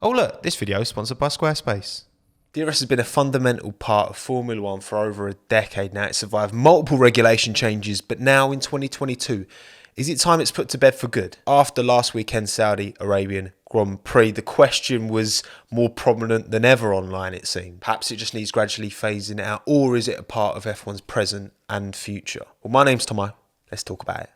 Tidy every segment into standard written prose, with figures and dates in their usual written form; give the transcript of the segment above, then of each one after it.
Oh look, this video is sponsored by Squarespace. DRS has been a fundamental part of Formula One for over a decade now. It survived multiple regulation changes, but now in 2022, is it time it's put to bed for good? After last weekend's Saudi Arabian Grand Prix, the question was more prominent than ever online, it seemed. Perhaps it just needs gradually phasing out, or is it a part of F1's present and future? Well, my name's Tommo. Let's talk about it.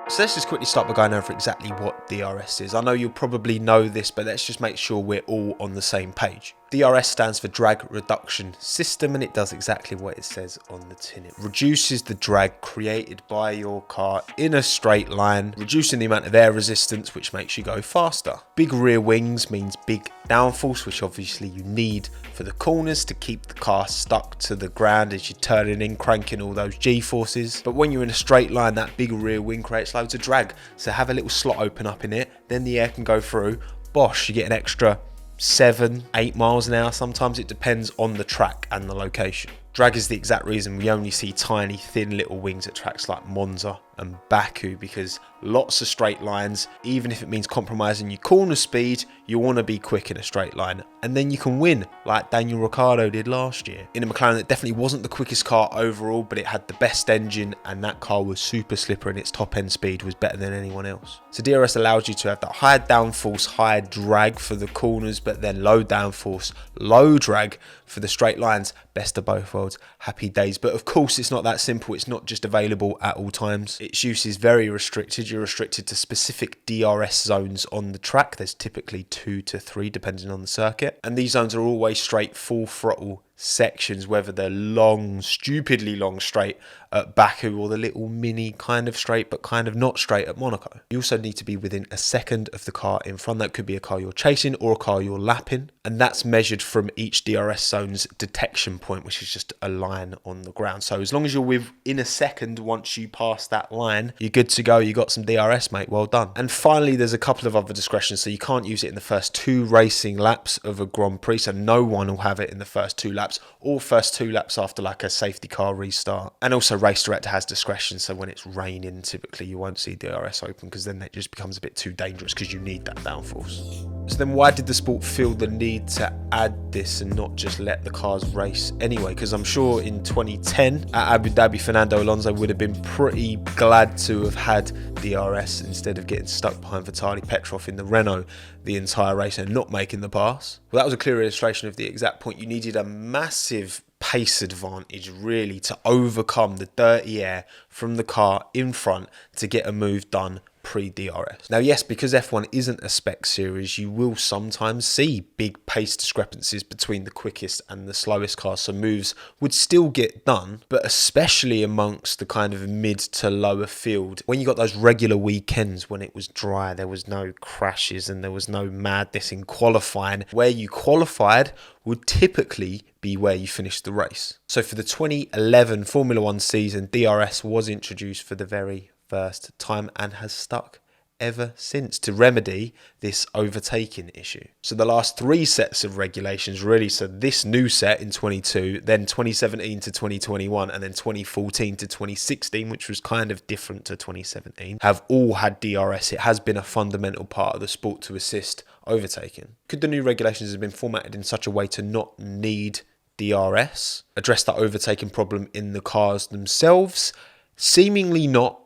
So let's just quickly start by going over exactly what DRS is. I know you'll probably know this, but let's just make sure we're all on the same page. DRS stands for Drag Reduction System, and it does exactly what it says on the tin. It reduces the drag created by your car in a straight line, reducing the amount of air resistance, which makes you go faster. Big rear wings means big downforce, which obviously you need for the corners to keep the car stuck to the ground as you're turning in, cranking all those G-forces. But when you're in a straight line, that big rear wing creates loads of drag. So have a little slot open up in it, then the air can go through. Bosh, you get an extra 7-8 miles an hour. Sometimes it depends on the track and the location. Drag is the exact reason we only see tiny, thin little wings at tracks like Monza and Baku, because lots of straight lines, even if it means compromising your corner speed, you want to be quick in a straight line, and then you can win like Daniel Ricciardo did last year in a McLaren that definitely wasn't the quickest car overall, but it had the best engine, and that car was super slippery and its top end speed was better than anyone else. So DRS allows you to have that higher downforce, higher drag for the corners, but then low downforce, low drag for the straight lines. Best of both worlds, happy days. But of course it's not that simple. It's not just available at all times. Its use is very restricted. You're restricted to specific DRS zones on the track. There's typically 2 to 3 depending on the circuit, and these zones are always straight full throttle sections, whether they're long, stupidly long straight at Baku or the little mini kind of straight but kind of not straight at Monaco. You also need to be within a second of the car in front. That could be a car you're chasing or a car you're lapping, and that's measured from each DRS zone's detection point, which is just a line on the ground. So as long as you're within a second once you pass that line, you're good to go. You got some DRS, mate, well done. And finally, there's a couple of other discretions. So you can't use it in the first 2 racing laps of a Grand Prix, so no one will have it in the first 2 laps, or first 2 laps after like a safety car restart. And also race director has discretion, so when it's raining typically you won't see DRS open, because then it just becomes a bit too dangerous because you need that downforce. So then why did the sport feel the need to add this and not just let the cars race anyway? Because I'm sure in 2010 at Abu Dhabi, Fernando Alonso would have been pretty glad to have had DRS instead of getting stuck behind Vitaly Petrov in the Renault the entire race and not making the pass. Well, that was a clear illustration of the exact point. You needed a massive pace advantage really to overcome the dirty air from the car in front to get a move done pre-DRS. Now yes, because F1 isn't a spec series, you will sometimes see big pace discrepancies between the quickest and the slowest cars, so moves would still get done, but especially amongst the kind of mid to lower field, when you got those regular weekends when it was dry, there was no crashes and there was no madness in qualifying. Where you qualified would typically be where you finished the race. So for the 2011 Formula One season, DRS was introduced for the very first time and has stuck ever since to remedy this overtaking issue. So the last 3 sets of regulations really, so this new set in 22, then 2017 to 2021, and then 2014 to 2016, which was kind of different to 2017, have all had DRS. It has been a fundamental part of the sport to assist overtaking. Could the new regulations have been formatted in such a way to not need DRS, address that overtaking problem in the cars themselves? Seemingly not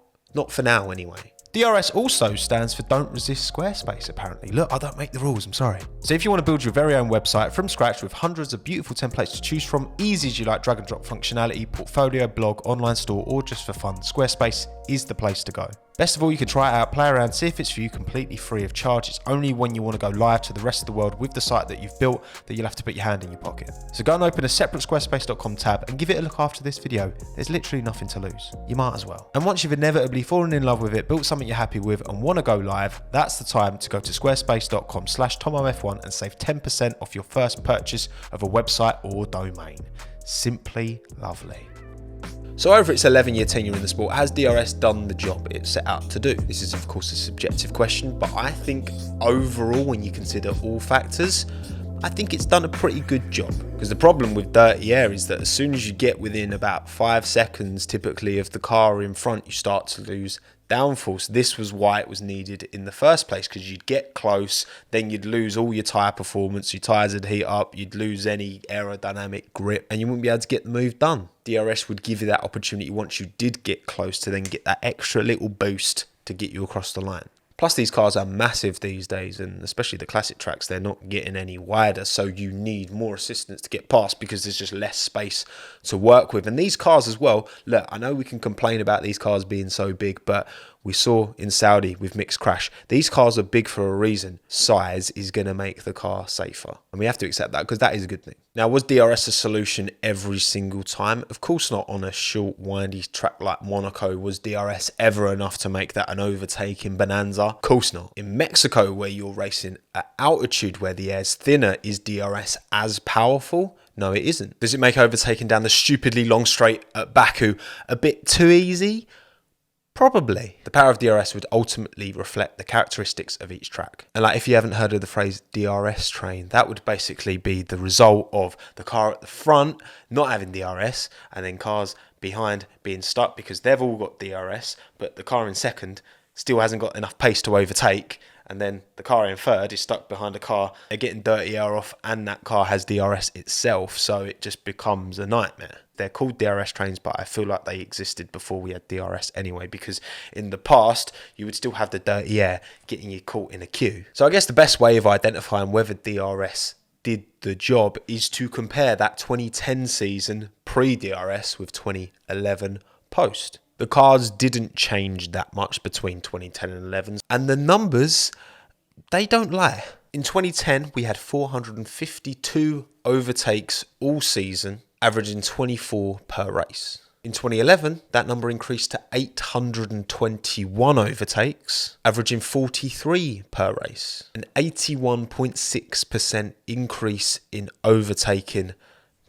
for now anyway. DRS also stands for Don't Resist Squarespace, apparently. Look, I don't make the rules, I'm sorry. So if you want to build your very own website from scratch with hundreds of beautiful templates to choose from, easy as you like, drag and drop functionality, portfolio, blog, online store, or just for fun, Squarespace is the place to go. Best of all, you can try it out, play around, see if it's for you completely free of charge. It's only when you want to go live to the rest of the world with the site that you've built that you'll have to put your hand in your pocket. So go and open a separate squarespace.com tab and give it a look after this video. There's literally nothing to lose. You might as well. And once you've inevitably fallen in love with it, built something you're happy with and want to go live, that's the time to go to squarespace.com/TommoF1 and save 10% off your first purchase of a website or domain. Simply lovely. So over its 11-year tenure in the sport, has DRS done the job it set out to do? This is of course a subjective question, but I think overall, when you consider all factors, I think it's done a pretty good job. Because the problem with dirty air is that as soon as you get within about 5 seconds, typically, of the car in front, you start to lose downforce. This was why it was needed in the first place, because you'd get close, then you'd lose all your tyre performance, your tyres would heat up, you'd lose any aerodynamic grip, and you wouldn't be able to get the move done. DRS would give you that opportunity once you did get close to then get that extra little boost to get you across the line. Plus, these cars are massive these days, and especially the classic tracks, they're not getting any wider, so you need more assistance to get past because there's just less space to work with. And these cars as well, look, I know we can complain about these cars being so big, but we saw in Saudi with mixed crash, these cars are big for a reason. Size is going to make the car safer, and we have to accept that because that is a good thing. Now, was DRS a solution every single time? Of course not. On a short, windy track like Monaco, was DRS ever enough to make that an overtaking bonanza? Of course not. In Mexico, where you're racing at altitude where the air's thinner, is DRS as powerful? No, it isn't. Does it make overtaking down the stupidly long straight at Baku a bit too easy? Probably. The power of DRS would ultimately reflect the characteristics of each track. And like, if you haven't heard of the phrase DRS train, that would basically be the result of the car at the front not having DRS and then cars behind being stuck because they've all got DRS, but the car in second still hasn't got enough pace to overtake. And then the car in third is stuck behind a car. They're getting dirty air off and that car has DRS itself. So it just becomes a nightmare. They're called DRS trains, but I feel like they existed before we had DRS anyway, because in the past, you would still have the dirty air getting you caught in a queue. So I guess the best way of identifying whether DRS did the job is to compare that 2010 season pre-DRS with 2011 post. The cars didn't change that much between 2010 and 11, and the numbers, they don't lie. In 2010, we had 452 overtakes all season, averaging 24 per race. In 2011, that number increased to 821 overtakes, averaging 43 per race. An 81.6% increase in overtaking.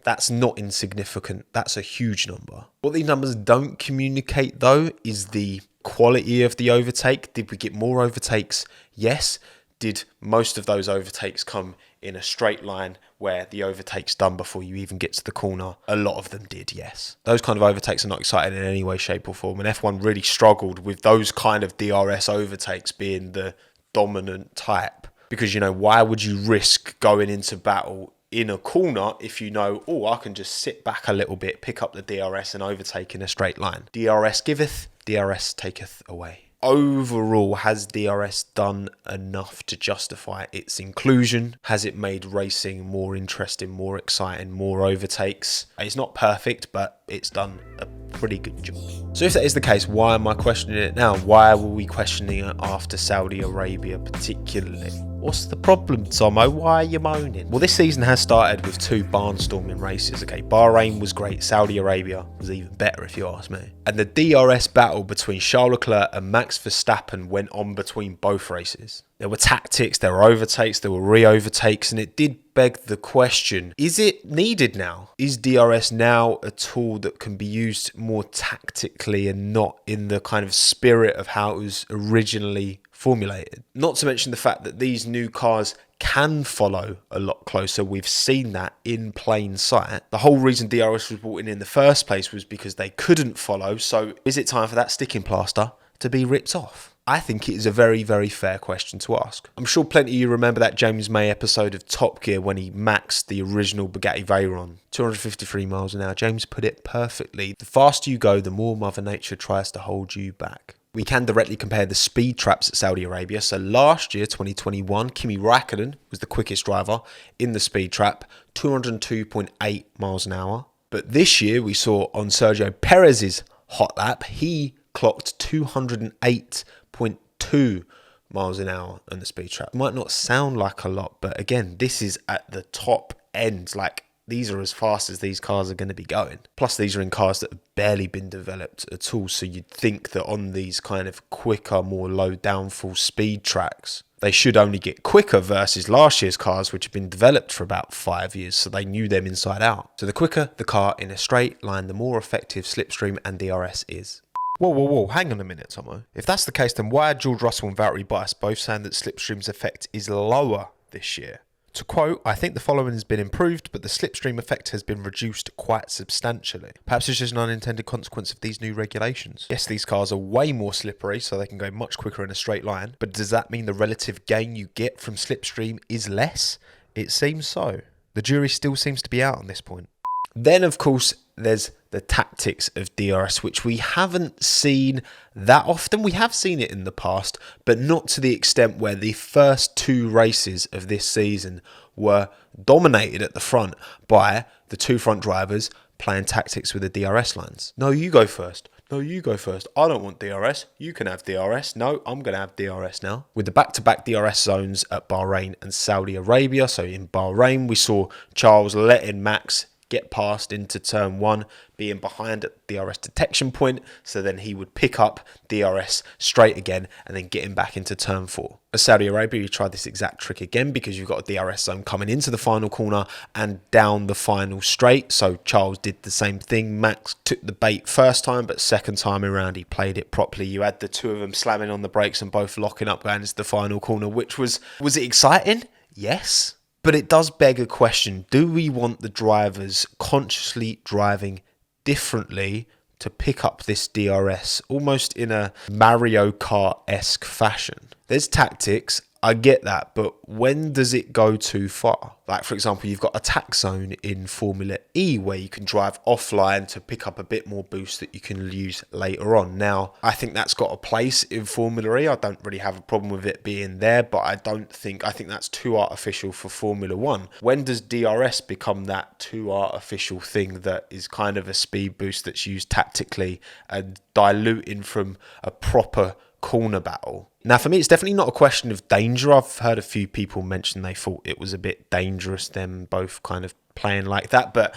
That's not insignificant. That's a huge number. What these numbers don't communicate, though, is the quality of the overtake. Did we get more overtakes? Yes. Did most of those overtakes come in a straight line where the overtake's done before you even get to the corner? A lot of them did, yes. Those kind of overtakes are not exciting in any way, shape or form. And F1 really struggled with those kind of DRS overtakes being the dominant type. Because, you know, why would you risk going into battle in a corner if you know, oh, I can just sit back a little bit, pick up the DRS and overtake in a straight line? DRS giveth, DRS taketh away. Overall, has DRS done enough to justify its inclusion? Has it made racing more interesting, more exciting, more overtakes? It's not perfect, but it's done a pretty good job. So if that is the case, why am I questioning it now? Why were we questioning it after Saudi Arabia particularly? What's the problem, Tommo? Why are you moaning? Well, this season has started with 2 barnstorming races. Okay, Bahrain was great. Saudi Arabia was even better, if you ask me. And the DRS battle between Charles Leclerc and Max Verstappen went on between both races. There were tactics, there were overtakes, there were re-overtakes, and it did beg the question, is it needed now? Is DRS now a tool that can be used more tactically and not in the kind of spirit of how it was originally formulated? Not to mention the fact that these new cars can follow a lot closer. We've seen that in plain sight. The whole reason DRS was brought in the first place was because they couldn't follow. So is it time for that sticking plaster to be ripped off? I think it is a very, very fair question to ask. I'm sure plenty of you remember that James May episode of Top Gear when he maxed the original Bugatti Veyron. 253 miles an hour. James put it perfectly. The faster you go, the more Mother Nature tries to hold you back. We can directly compare the speed traps at Saudi Arabia. So last year, 2021, Kimi Räikkönen was the quickest driver in the speed trap, 202.8 miles an hour. But this year, we saw on Sergio Perez's hot lap, he clocked 208.2 miles an hour on the speed trap. It might not sound like a lot, but again, this is at the top end. Like, these are as fast as these cars are going to be going. Plus, these are in cars that have barely been developed at all. So you'd think that on these kind of quicker, more low downfall speed tracks, they should only get quicker versus last year's cars, which have been developed for about 5 years. So they knew them inside out. So the quicker the car in a straight line, the more effective slipstream and DRS is. Whoa, hang on a minute, Tommo. If that's the case, then why are George Russell and Valtteri Bottas both saying that slipstream's effect is lower this year? To quote, "I think the following has been improved, but the slipstream effect has been reduced quite substantially. Perhaps it's just an unintended consequence of these new regulations. Yes, these cars are way more slippery, so they can go much quicker in a straight line, but does that mean the relative gain you get from slipstream is less? It seems so. The jury still seems to be out on this point." Then, of course, there's the tactics of DRS, which we haven't seen that often. We have seen it in the past, but not to the extent where the first two races of this season were dominated at the front by the two front drivers playing tactics with the DRS lines. "No, you go first. No, you go first. I don't want DRS. You can have DRS. No, I'm going to have DRS now." With the back-to-back DRS zones at Bahrain and Saudi Arabia. So in Bahrain, we saw Charles letting Max get past into turn one, being behind at the DRS detection point, so then he would pick up DRS straight again and then get him back into turn four. At Saudi Arabia, you tried this exact trick again because you've got a DRS zone coming into the final corner and down the final straight. So Charles did the same thing. Max took the bait first time, but second time around he played it properly. You had the two of them slamming on the brakes and both locking up going into the final corner, which was it exciting? Yes. But it does beg a question. Do we want the drivers consciously driving differently to pick up this DRS, almost in a Mario Kart-esque fashion? There's tactics, I get that, but when does it go too far? Like, for example, you've got a tax zone in Formula E where you can drive offline to pick up a bit more boost that you can use later on. Now, I think that's got a place in Formula E. I don't really have a problem with it being there, but I think that's too artificial for Formula One. When does DRS become that too artificial thing that is kind of a speed boost that's used tactically and diluting from a proper corner battle? Now, for me, it's definitely not a question of danger. I've heard a few people mention they thought it was a bit dangerous, them both kind of playing like that, but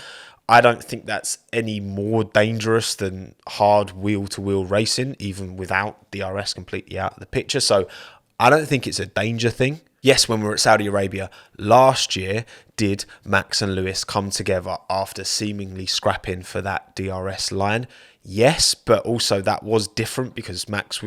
I don't think that's any more dangerous than hard wheel-to-wheel racing, even without DRS completely out of the picture. So I don't think it's a danger thing. Yes, when we were at Saudi Arabia last year, did Max and Lewis come together after seemingly scrapping for that DRS line? Yes, but also that was different because Max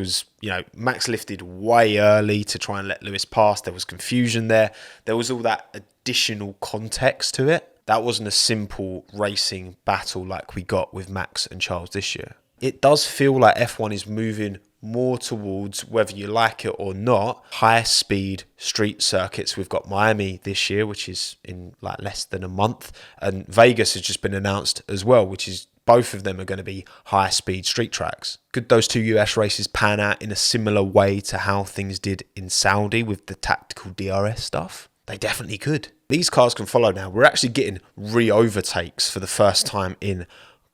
lifted way early to try and let Lewis pass. There was confusion there. There was all that additional context to it. That wasn't a simple racing battle like we got with Max and Charles this year. It does feel like F1 is moving more towards, whether you like it or not, high-speed street circuits. We've got Miami this year, which is in like less than a month, and Vegas has just been announced as well, which is both of them are going to be high-speed street tracks. Could those two US races pan out in a similar way to how things did in Saudi with the tactical DRS stuff? They definitely could. These cars can follow now. We're actually getting re-overtakes for the first time in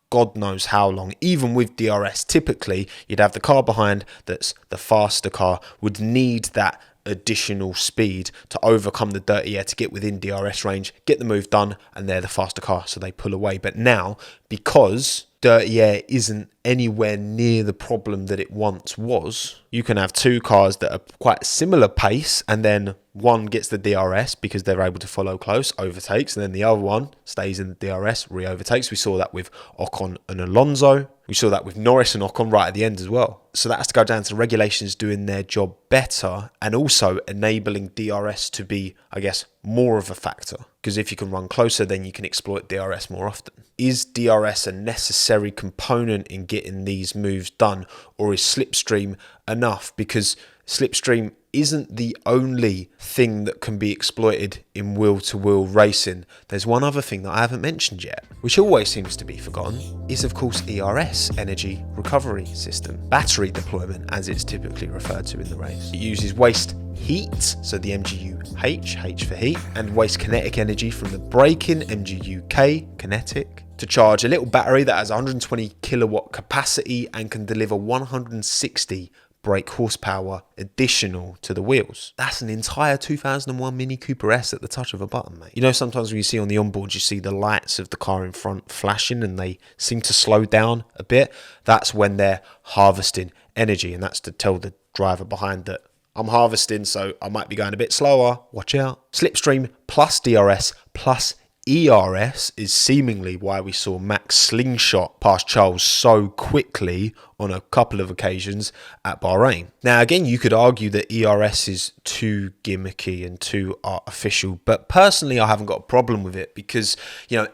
God knows how long. Even with DRS, typically you'd have the car behind that's the faster car would need that additional speed to overcome the dirty air to get within DRS range, get the move done, and they're the faster car, so they pull away. But now, because dirty air isn't anywhere near the problem that it once was, you can have two cars that are quite similar pace, and then one gets the DRS because they're able to follow close, overtakes, and then the other one stays in the DRS, re-overtakes. We saw that with Ocon and Alonso. We saw that with Norris and Ocon right at the end as well. So that has to go down to regulations doing their job better and also enabling DRS to be, I guess, more of a factor. Because if you can run closer, then you can exploit DRS more often. Is DRS a necessary component in getting these moves done, or is slipstream enough? Because slipstream isn't the only thing that can be exploited in wheel-to-wheel racing. There's one other thing that I haven't mentioned yet, which always seems to be forgotten, is of course ERS, Energy Recovery System. Battery deployment, as it's typically referred to in the race. It uses waste heat, so the MGU-H, H for heat, and waste kinetic energy from the braking, MGU-K, kinetic, to charge a little battery that has 120 kilowatt capacity and can deliver 160 brake horsepower additional to the wheels. That's an entire 2001 Mini Cooper S at the touch of a button, mate. You know, sometimes when you see on the onboard, you see the lights of the car in front flashing and they seem to slow down a bit. That's when they're harvesting energy, and that's to tell the driver behind that I'm harvesting, so I might be going a bit slower. Watch out. Slipstream plus DRS plus ERS is seemingly why we saw Max slingshot past Charles so quickly on a couple of occasions at Bahrain. Now, again, you could argue that ERS is too gimmicky and too artificial, but personally, I haven't got a problem with it because,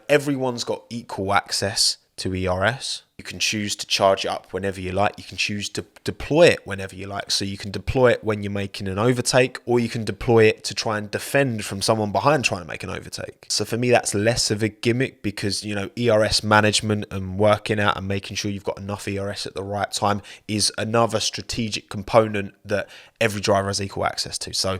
everyone's got equal access to ERS. You can choose to charge it up whenever you like. You can choose to deploy it whenever you like. So you can deploy it when you're making an overtake, or you can deploy it to try and defend from someone behind trying to make an overtake. So for me, that's less of a gimmick because, ERS management and working out and making sure you've got enough ERS at the right time is another strategic component that every driver has equal access to. So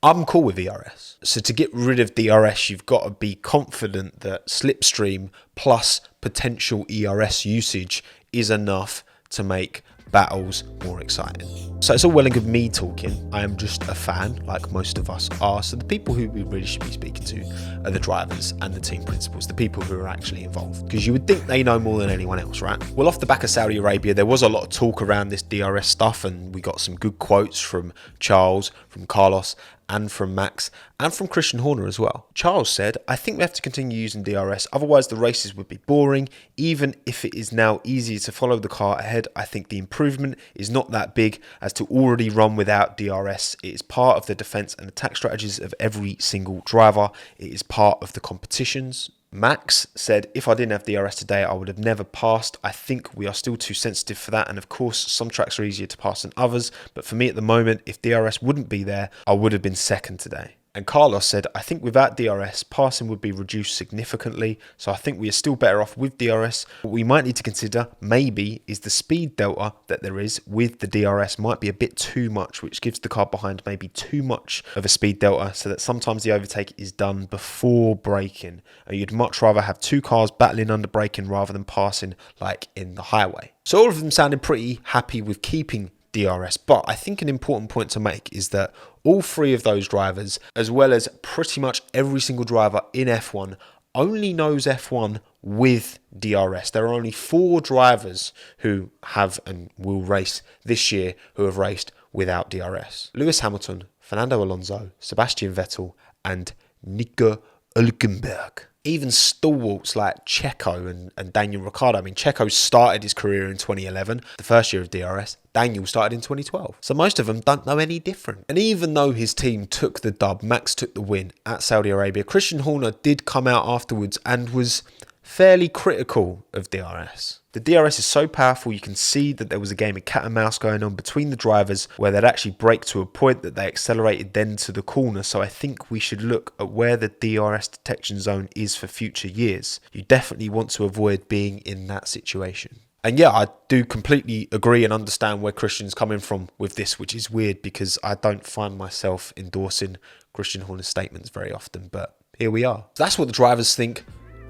I'm cool with ERS. So to get rid of DRS, you've got to be confident that slipstream plus potential ERS usage is enough to make battles more exciting. So it's all well and good me talking. I am just a fan, like most of us are. So the people who we really should be speaking to are the drivers and the team principals, the people who are actually involved, because you would think they know more than anyone else, right? Well, off the back of Saudi Arabia, there was a lot of talk around this DRS stuff, and we got some good quotes from Charles, from Carlos, and from Max, and from Christian Horner as well. Charles said, "I think we have to continue using DRS, otherwise the races would be boring. Even if it is now easier to follow the car ahead, I think the improvement is not that big as to already run without DRS. It is part of the defense and attack strategies of every single driver. It is part of the competitions." Max said, "If I didn't have DRS today, I would have never passed. I think we are still too sensitive for that. And of course, some tracks are easier to pass than others. But for me at the moment, if DRS wouldn't be there, I would have been second today." And Carlos said, "I think without DRS, passing would be reduced significantly. So I think we are still better off with DRS. What we might need to consider, maybe, is the speed delta that there is with the DRS might be a bit too much, which gives the car behind maybe too much of a speed delta, so that sometimes the overtake is done before braking. And you'd much rather have two cars battling under braking rather than passing like in the highway." So all of them sounded pretty happy with keeping DRS, but I think an important point to make is that all three of those drivers, as well as pretty much every single driver in F1, only knows F1 with DRS. There are only 4 drivers who have and will race this year who have raced without DRS. Lewis Hamilton, Fernando Alonso, Sebastian Vettel, and Nico Hülkenberg. Even stalwarts like Checo and Daniel Ricciardo. I mean, Checo started his career in 2011, the first year of DRS. Daniel started in 2012. So most of them don't know any different. And even though his team took the dub, Max took the win at Saudi Arabia, Christian Horner did come out afterwards and was fairly critical of DRS. The DRS is so powerful, you can see that there was a game of cat and mouse going on between the drivers where they'd actually brake to a point that they accelerated then to the corner. So I think we should look at where the DRS detection zone is for future years. You definitely want to avoid being in that situation. And yeah, I do completely agree and understand where Christian's coming from with this, which is weird because I don't find myself endorsing Christian Horner's statements very often, but here we are. That's what the drivers think.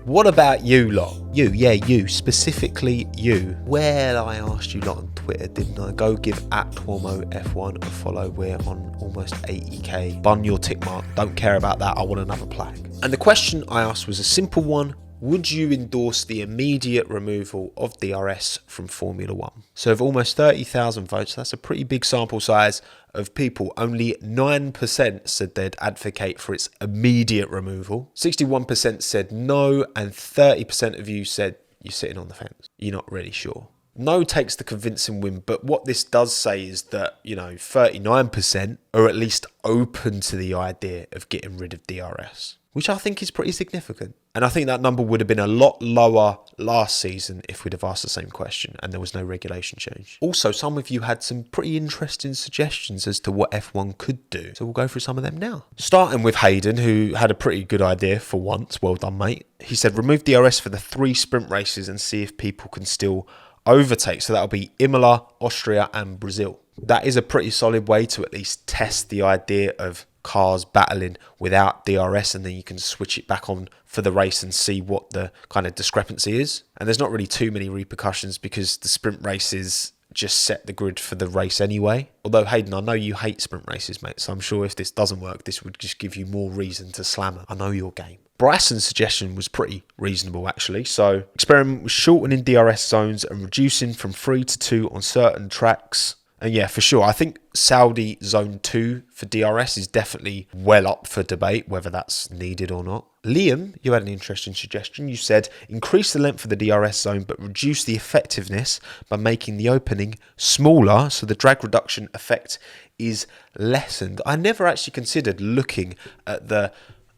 What about you lot? You, specifically you. Well, I asked you lot on Twitter, didn't I? Go give @Tommo F1 a follow. We're on almost 80k. Bun your tick mark. Don't care about that. I want another plaque. And the question I asked was a simple one. Would you endorse the immediate removal of DRS from Formula 1? So of almost 30,000 votes, that's a pretty big sample size of people. Only 9% said they'd advocate for its immediate removal. 61% said no, and 30% of you said you're sitting on the fence. You're not really sure. No takes the convincing win, but what this does say is that, 39% are at least open to the idea of getting rid of DRS, which I think is pretty significant. And I think that number would have been a lot lower last season if we'd have asked the same question and there was no regulation change. Also, some of you had some pretty interesting suggestions as to what F1 could do. So we'll go through some of them now. Starting with Hayden, who had a pretty good idea for once. Well done, mate. He said, remove DRS for the 3 sprint races and see if people can still overtake. So that'll be Imola, Austria and Brazil. That is a pretty solid way to at least test the idea of cars battling without DRS, and then you can switch it back on for the race and see what the kind of discrepancy is. And there's not really too many repercussions because the sprint races just set the grid for the race anyway. Although, Hayden, I know you hate sprint races, mate, so I'm sure if this doesn't work, this would just give you more reason to slam it. I know your game. Bryson's suggestion was pretty reasonable, actually. So, experiment with shortening DRS zones and reducing from 3 to 2 on certain tracks, And yeah, for sure, I think Saudi Zone 2 for DRS is definitely well up for debate, whether that's needed or not. Liam, you had an interesting suggestion. You said increase the length of the DRS zone but reduce the effectiveness by making the opening smaller so the drag reduction effect is lessened. I never actually considered looking at the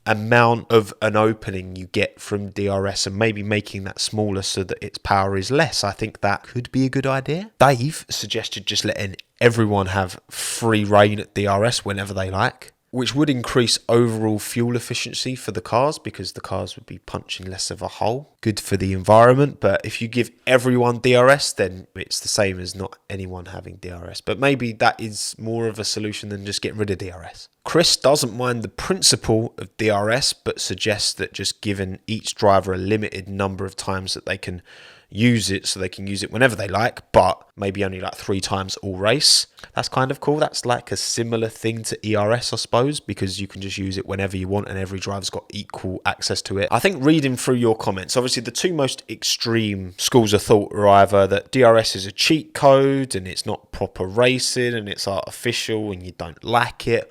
amount of an opening you get from DRS and maybe making that smaller so that its power is less. I think that could be a good idea. Dave suggested just letting everyone have free reign at DRS whenever they like, which would increase overall fuel efficiency for the cars because the cars would be punching less of a hole. Good for the environment, but if you give everyone DRS, then it's the same as not anyone having DRS. But maybe that is more of a solution than just getting rid of DRS. Chris doesn't mind the principle of DRS, but suggests that just giving each driver a limited number of times that they can use it so they can use it whenever they like, but maybe only like 3 times all race. That's kind of cool. That's like a similar thing to ERS, I suppose, because you can just use it whenever you want and every driver's got equal access to it. I think reading through your comments, obviously the two most extreme schools of thought are either that DRS is a cheat code and it's not proper racing and it's artificial and you don't like it,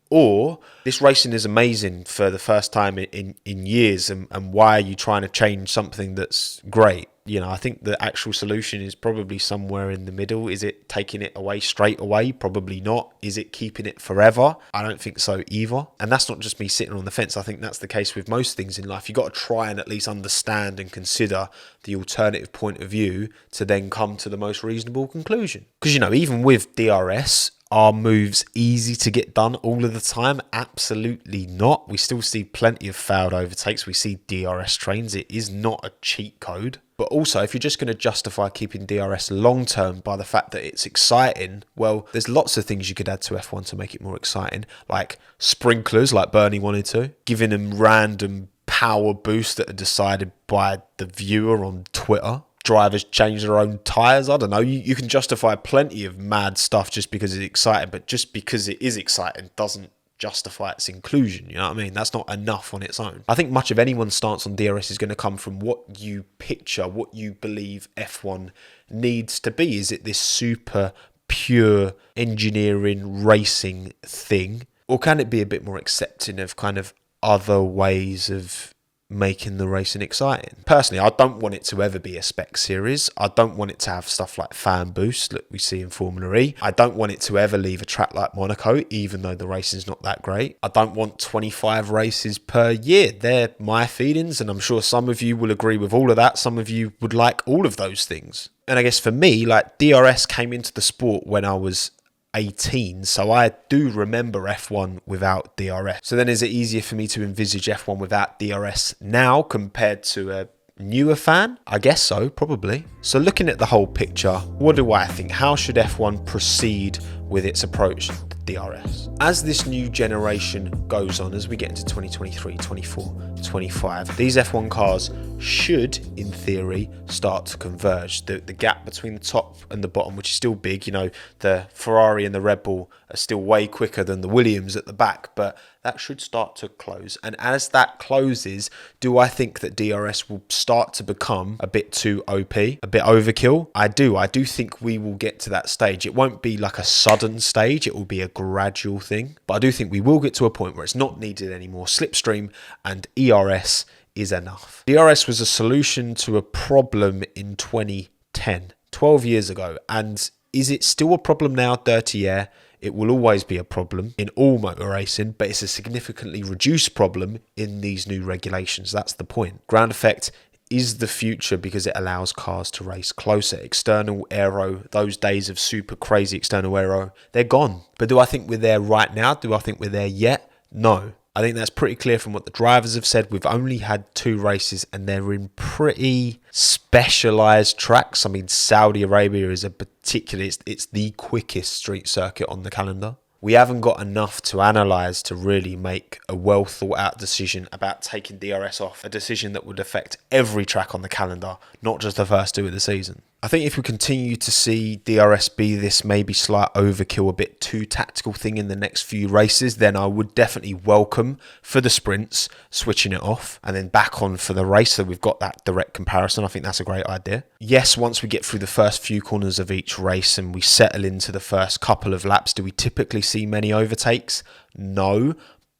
or this racing is amazing for the first time in years, and why are you trying to change something that's great? You know, I think the actual solution is probably somewhere in the middle. Is it taking it away straight away? Probably not. Is it keeping it forever? I don't think so either. And that's not just me sitting on the fence. I think that's the case with most things in life. You've got to try and at least understand and consider the alternative point of view to then come to the most reasonable conclusion. Because, you know, even with DRS, are moves easy to get done all of the time? Absolutely not. We still see plenty of failed overtakes. We see DRS trains. It is not a cheat code. But also, if you're just going to justify keeping DRS long-term by the fact that it's exciting, well, there's lots of things you could add to F1 to make it more exciting, like sprinklers, like Bernie wanted to, giving them random power boosts that are decided by the viewer on Twitter. Drivers change their own tyres. I don't know. You can justify plenty of mad stuff just because it's exciting, but just because it is exciting doesn't justify its inclusion. You know what I mean? That's not enough on its own. I think much of anyone's stance on DRS is going to come from what you picture, what you believe F1 needs to be. Is it this super pure engineering racing thing? Or can it be a bit more accepting of kind of other ways of making the racing exciting? Personally, I don't want it to ever be a spec series. I don't want it to have stuff like fan boosts that we see in Formula E. I don't want it to ever leave a track like Monaco, even though the racing's not that great. I don't want 25 races per year. They're my feelings, and I'm sure some of you will agree with all of that. Some of you would like all of those things. And I guess for me, like, DRS came into the sport when I was 18, so I do remember F1 without DRS. So then is it easier for me to envisage F1 without DRS now compared to a newer fan? I guess so, probably. So looking at the whole picture, what do I think? How should F1 proceed with its approach to DRS? As this new generation goes on, as we get into 2023, 24, 25, these F1 cars should, in theory, start to converge. The gap between the top and the bottom, which is still big, you know, the Ferrari and the Red Bull are still way quicker than the Williams at the back, but that should start to close. And as that closes, do I think that DRS will start to become a bit too OP, a bit overkill? I do think we will get to that stage. It won't be like a sudden stage, it will be a gradual thing, but I do think we will get to a point where it's not needed anymore. Slipstream and ERS is enough. DRS was a solution to a problem in 2010, 12 years ago. And is it still a problem now? Dirty air. It will always be a problem in all motor racing, but it's a significantly reduced problem in these new regulations. That's the point. Ground effect is the future because it allows cars to race closer. External aero, those days of super crazy external aero, they're gone. But do I think we're there right now? Do I think we're there yet? No. I think that's pretty clear from what the drivers have said. We've only had 2 races and they're in pretty specialised tracks. I mean, Saudi Arabia is it's the quickest street circuit on the calendar. We haven't got enough to analyse to really make a well thought out decision about taking DRS off, a decision that would affect every track on the calendar, not just the first 2 of the season. I think if we continue to see DRS be this maybe slight overkill, a bit too tactical thing in the next few races, then I would definitely welcome for the sprints switching it off and then back on for the race, so we've got that direct comparison. I think that's a great idea. Yes, once we get through the first few corners of each race and we settle into the first couple of laps, do we typically see many overtakes? No.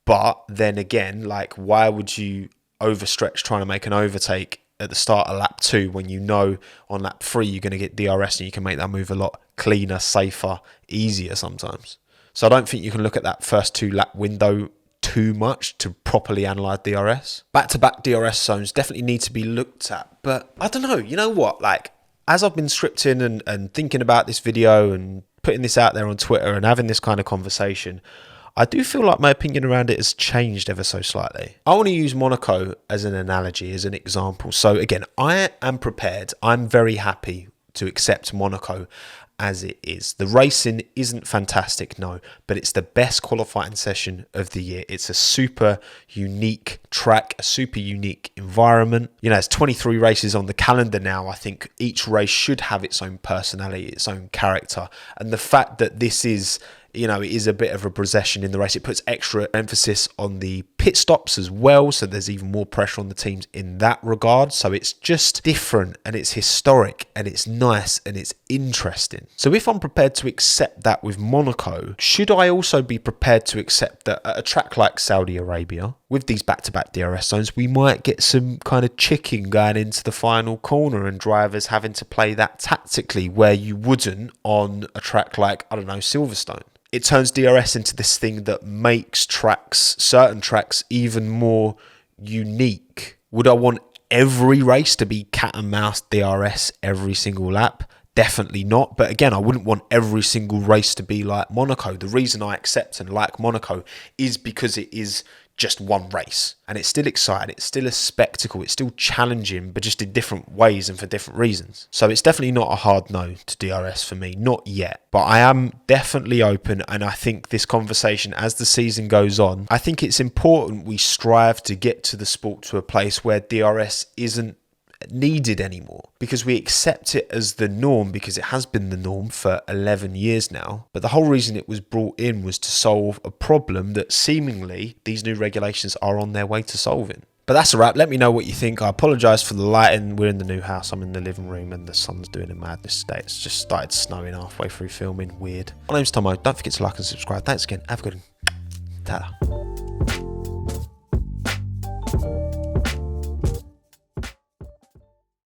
But then again, like, why would you overstretch trying to make an overtake at the start of lap 2 when you know on lap 3 you're going to get DRS and you can make that move a lot cleaner, safer, easier sometimes. So I don't think you can look at that first 2 lap window too much to properly analyse DRS. Back-to-back DRS zones definitely need to be looked at, but I don't know, you know what, like, as I've been scripting and thinking about this video and putting this out there on Twitter and having this kind of conversation, I do feel like my opinion around it has changed ever so slightly. I want to use Monaco as an analogy, as an example. So again, I am prepared. I'm very happy to accept Monaco as it is. The racing isn't fantastic, no, but it's the best qualifying session of the year. It's a super unique track, a super unique environment. You know, there's 23 races on the calendar now. I think each race should have its own personality, its own character. And the fact that this is, you know, it is a bit of a procession in the race. It puts extra emphasis on the pit stops as well. So there's even more pressure on the teams in that regard. So it's just different and it's historic and it's nice and it's interesting. So if I'm prepared to accept that with Monaco, should I also be prepared to accept that at a track like Saudi Arabia, with these back-to-back DRS zones, we might get some kind of chicken going into the final corner and drivers having to play that tactically where you wouldn't on a track like, I don't know, Silverstone? It turns DRS into this thing that makes tracks, certain tracks, even more unique. Would I want every race to be cat and mouse DRS every single lap? Definitely not. But again, I wouldn't want every single race to be like Monaco. The reason I accept and like Monaco is because it is just one race and it's still exciting, it's still a spectacle, it's still challenging, but just in different ways and for different reasons. So it's definitely not a hard no to DRS for me, not yet, but I am definitely open. And I think this conversation, as the season goes on, I think it's important we strive to get to the sport to a place where DRS isn't needed anymore, because we accept it as the norm, because it has been the norm for 11 years now. But the whole reason it was brought in was to solve a problem that seemingly these new regulations are on their way to solving. But that's a wrap. Let me know what you think. I apologise for the lighting. We're in the new house. I'm in the living room and the sun's doing a madness today. It's just started snowing halfway through filming. Weird. My name's Tommo. Don't forget to like and subscribe. Thanks again. Have a good one. Ta-da.